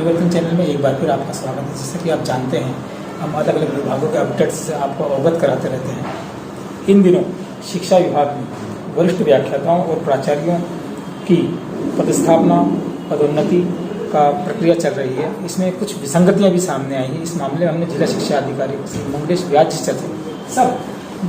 परिवर्तन चैनल में एक बार फिर आपका स्वागत है। जैसा कि आप जानते हैं, हम अलग अलग विभागों के अपडेट्स से आपको अवगत कराते रहते हैं। इन दिनों शिक्षा विभाग में वरिष्ठ व्याख्याताओं और प्राचार्यों की पदस्थापना पदोन्नति का प्रक्रिया चल रही है। इसमें कुछ विसंगतियां भी सामने आई हैं। इस मामले में हमने जिला शिक्षा अधिकारी श्री मंगेश व्यास जी से सर,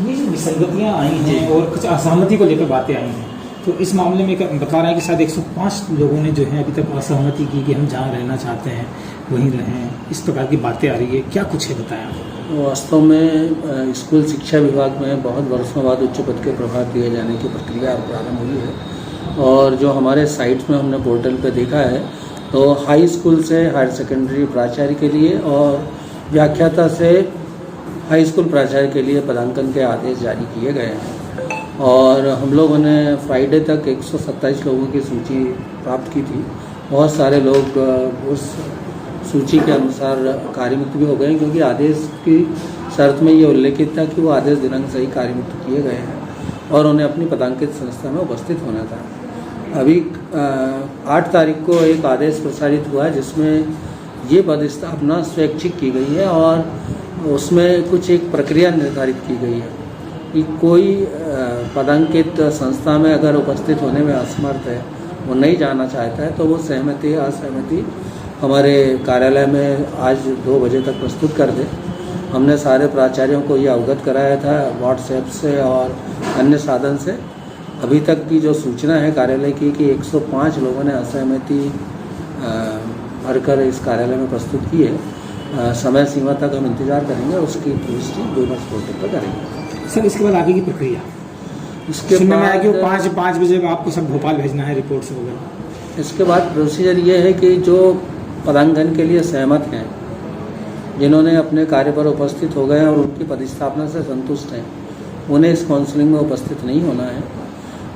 ये विसंगतियां आई हैं और कुछ असहमति को लेकर बातें आई हैं, तो इस मामले में बता रहा है कि शायद 105 लोगों ने जो है अभी तक असहमति की कि हम जहाँ रहना चाहते हैं वहीं रहें। इस प्रकार की बातें आ रही है, क्या कुछ है बताया। वास्तव में स्कूल शिक्षा विभाग में बहुत वर्षों बाद उच्च पद के प्रभार दिए जाने की प्रक्रिया प्रारंभ हुई है। और जो हमारे साइट्स में हमने पोर्टल पे देखा है, तो हाई स्कूल से हायर सेकेंडरी प्राचार्य के लिए और व्याख्याता से हाई स्कूल प्राचार्य के लिए पदांकन के आदेश जारी किए गए हैं। और हम लोगों ने फ्राइडे तक 127 लोगों की सूची प्राप्त की थी। बहुत सारे लोग उस सूची के अनुसार कार्यमुक्त भी हो गए, क्योंकि आदेश की शर्त में ये उल्लेखित था कि वो आदेश दिनांक से ही कार्यमुक्त किए गए हैं और उन्हें अपनी पदांकित संस्था में उपस्थित होना था। अभी 8 तारीख को एक आदेश प्रसारित हुआ जिसमें ये पदस्थापना स्वैच्छिक की गई है और उसमें कुछ एक प्रक्रिया निर्धारित की गई है कि कोई पदांकित संस्था में अगर उपस्थित होने में असमर्थ है, वो नहीं जाना चाहता है, तो वो सहमति असहमति हमारे कार्यालय में आज 2 बजे तक प्रस्तुत कर दे। हमने सारे प्राचार्यों को ये अवगत कराया था व्हाट्सएप से और अन्य साधन से। अभी तक की जो सूचना है कार्यालय की कि 105 लोगों ने असहमति भरकर इस कार्यालय में प्रस्तुत की है। समय सीमा तक हम इंतजार करेंगे, उसकी पुष्टि डोनर्स पोर्टल पर करेंगे। सर, इसके बाद आगे की प्रक्रिया इसके बाद बाद कि 5 बजे आपको सब भोपाल भेजना है रिपोर्ट्स वगैरह। इसके बाद प्रोसीजर ये है कि जो पदांकन के लिए सहमत हैं, जिन्होंने अपने कार्य पर उपस्थित हो गए हैं और उनकी पदस्थापना से संतुष्ट हैं, उन्हें इस काउंसलिंग में उपस्थित नहीं होना है।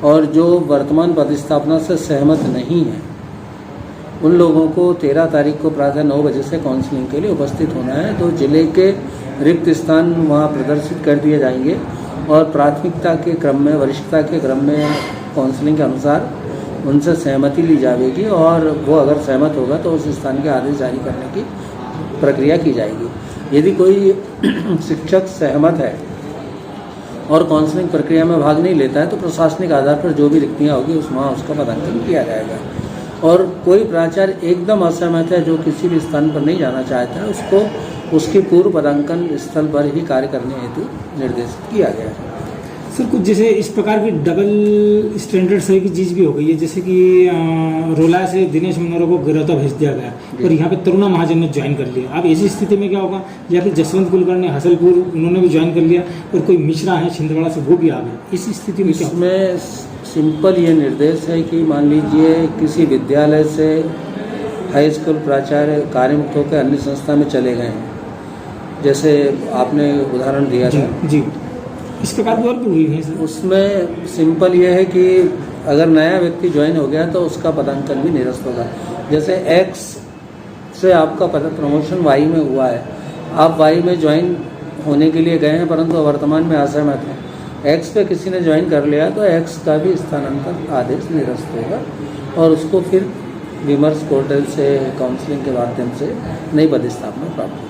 और जो वर्तमान पदस्थापना से सहमत नहीं है, उन लोगों को 13 तारीख को प्रातः 9 बजे से काउंसलिंग के लिए उपस्थित होना है। तो जिले के रिक्त स्थान वहाँ प्रदर्शित कर दिए जाएंगे और प्राथमिकता के क्रम में, वरिष्ठता के क्रम में काउंसलिंग के अनुसार उनसे सहमति ली जाएगी और वो अगर सहमत होगा तो उस स्थान के आदेश जारी करने की प्रक्रिया की जाएगी। यदि कोई शिक्षक सहमत है और काउंसलिंग प्रक्रिया में भाग नहीं लेता है, तो प्रशासनिक आधार पर जो भी रिक्तियाँ होगी उसका पदांकन किया जाएगा। और कोई प्राचार्य एकदम असहमत है, जो किसी भी स्थान पर नहीं जाना चाहता है, उसको उसके पूर्व पदांकन स्थल पर ही कार्य करने हेतु निर्देशित किया गया है। सर, कुछ जैसे इस प्रकार की डबल स्टैंडर्ड सही की चीज़ भी हो गई है, जैसे कि रोला से दिनेश मनोहरा को गिरौता भेज दिया गया और यहाँ पे तरुणा महाजन ने ज्वाइन कर लिया। अब ऐसी स्थिति में क्या होगा, या फिर जसवंत कुलकर्णी हसलपुर उन्होंने भी ज्वाइन कर लिया और कोई मिश्रा है छिंदवाड़ा से, वो भी आ गए। इस स्थिति में इसमें सिंपल ये निर्देश है कि मान लीजिए किसी विद्यालय से हाई स्कूल प्राचार्य कार्यमुक्त होकर अन्य संस्था में चले गए हैं, जैसे आपने उदाहरण दिया था जी, इस प्रकार की और भी हुई है सर। उसमें सिंपल ये है कि अगर नया व्यक्ति ज्वाइन हो गया तो उसका पदांकन भी निरस्त होगा। जैसे एक्स से आपका प्रमोशन वाई में हुआ है, आप वाई में ज्वाइन होने के लिए गए हैं परंतु वर्तमान में असहमत हैं, एक्स पे किसी ने ज्वाइन कर लिया तो एक्स का भी स्थानांतरण आदेश निरस्त होगा और उसको फिर विमर्श पोर्टल से काउंसलिंग के माध्यम से नई पदस्थापना प्राप्त होगी।